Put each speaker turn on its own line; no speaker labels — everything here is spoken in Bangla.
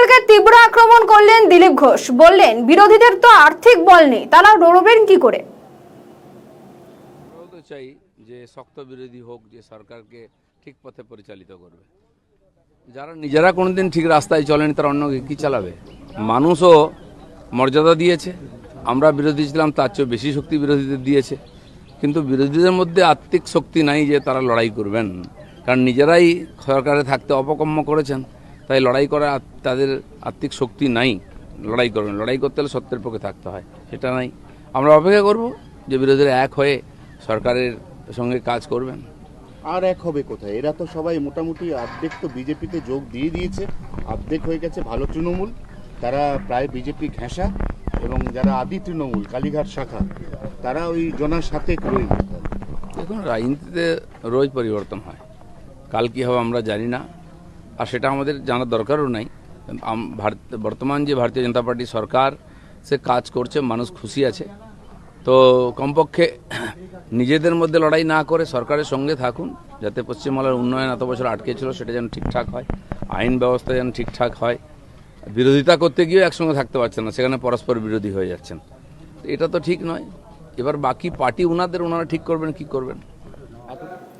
দলকে তীব্র আক্রমণ করলেন দিলীপ ঘোষ। বললেন, বিরোধীদের তো আর্থিক বল নেই, তারা লড়বেন কি করে।
আমরাও তো চাই যে শক্ত বিরোধী হোক, যে সরকারকে ঠিক পথে পরিচালিত করবে। যারা নিজেরা কোনোদিন ঠিক রাস্তায় চলেনি তারা অন্যকে কি চালাবে? মানুষও মর্যাদা দিয়েছে, আমরা বিরোধী ছিলাম তার চেয়ে বেশি শক্তি বিরোধীদের দিয়েছে। কিন্তু বিরোধীদের মধ্যে আর্থিক শক্তি নাই যে তারা লড়াই করবেন, কারণ নিজেরাই সরকারে থাকতে অপকর্ম করেছেন, তাই লড়াই করা তাদের আর্থিক শক্তি নাই। লড়াই করবেন, লড়াই করতে হলে সত্যের পক্ষে থাকতে হয়, সেটা নাই। আমরা অপেক্ষা করব যে বিরোধীরা এক হয়ে সরকারের সঙ্গে কাজ করবেন।
আর এক হবে কোথায়? এরা তো সবাই মোটামুটি অর্ধেক তো বিজেপিতে যোগ দিয়ে দিয়েছে, অর্ধেক হয়ে গেছে ভালো তৃণমূল, তারা প্রায় বিজেপি ঘেঁষা, এবং যারা আদি তৃণমূল কালীঘাট শাখা তারা ওই জনার সাথে রয়ে গেছে।
দেখুন, রাজনীতিতে রোজ পরিবর্তন হয়, কাল কী হবে আমরা জানি না, আর সেটা আমাদের জানার দরকারও নাই। বর্তমান যে ভারতীয় জনতা পার্টি সরকার সে কাজ করছে, মানুষ খুশি আছে। তো কমপক্ষে নিজেদের মধ্যে লড়াই না করে সরকারের সঙ্গে থাকুন, যাতে পশ্চিমবাংলার উন্নয়ন এত বছর আটকে ছিল সেটা যেন ঠিকঠাক হয়, আইন ব্যবস্থা যেন ঠিকঠাক হয়। বিরোধিতা করতে গিয়েও একসঙ্গে থাকতে পারছেন না, সেখানে পরস্পর বিরোধী হয়ে যাচ্ছেন। এটা তো ঠিক নয়। এবার বাকি পার্টি ওনারা ঠিক করবেন কি করবেন।